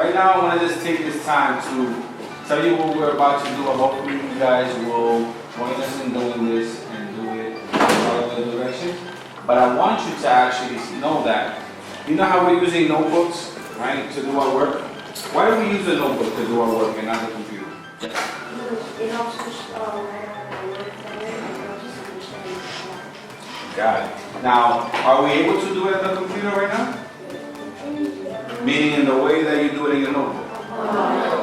right now I want to just take this time to tell you what we're about to do. Hopefully you guys will join us in doing this and do it in other direction. But I want you to actually know that, you know how we're using notebooks, right, to do our work? Why do we use a notebook to do our work and not the computer? It helps us write our work better and it helps us understand. Got it. Now, are we able to do it on the computer right now? Meaning in the way that you do it in your notebook?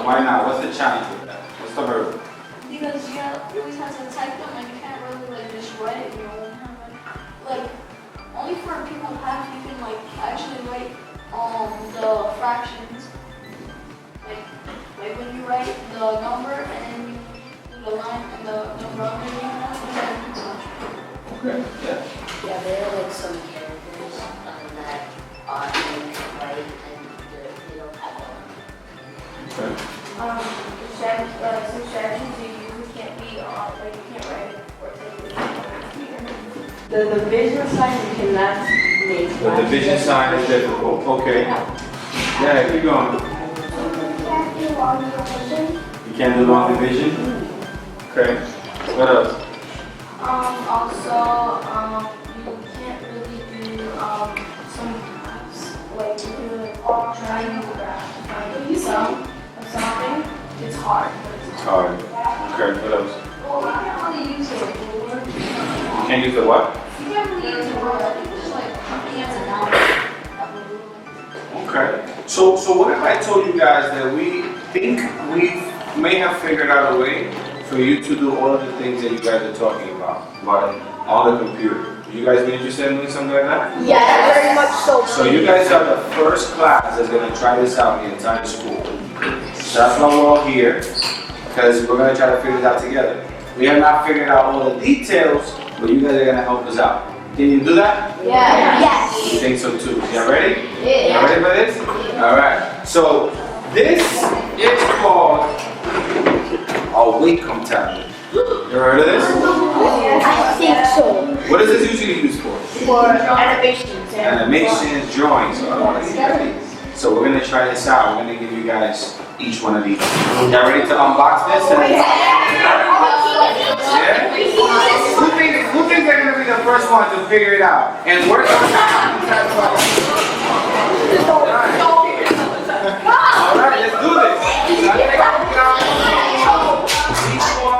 Why not? What's the challenge with that? What's the hurdle? Because you always have to type them and you can't really like just write it. You don't have like only for people who have you can like actually write the fractions. Like when you write the number and then you do the line and the number underneath. Okay. Yeah. Yeah, there are like some characters that are you can write and they don't have them. Okay. Some strategies you can't be on, like you can't write it or take it. The division sign you cannot make. The division sign is difficult. Okay. Yeah, keep going. You can't do long division? Okay. What else? Also, you can't really do some graphs, like you do like all triangle graphs, find something. It's hard. It's hard. Okay, what else? Well, you can't really use a ruler. You can't use the what? You can't really use a ruler. I think it's just like something as a ruler. Okay. So what if I told you guys that we think we may have figured out a way for you to do all of the things that you guys are talking about, but on the computer? Would you guys be interested in doing something like that? Yeah, very much so. So you guys are the first class that's going to try this out in the entire school. So that's why we're all here, because we're going to try to figure it out together. We have not figured out all the details, but you guys are going to help us out. Can you do that? Yeah. Yes. You think so too? Y'all ready? Yeah. Y'all ready for this? All right. So this is called a Wacom tablet. You ever heard of this? I think so. What is this usually used for? For animations. Animations, drawings. So we're gonna try this out. We're gonna give you guys each one of these. Y'all ready to unbox this? Yeah? Who thinks they're gonna be the first one to figure it out? And work on Alright, let's do this. Each one.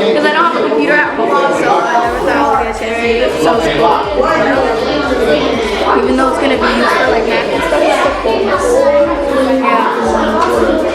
Because I don't have a computer at home, so I never thought I was going to use it. So even though it's going to be used for like Mac and stuff, it's still cool. Yeah.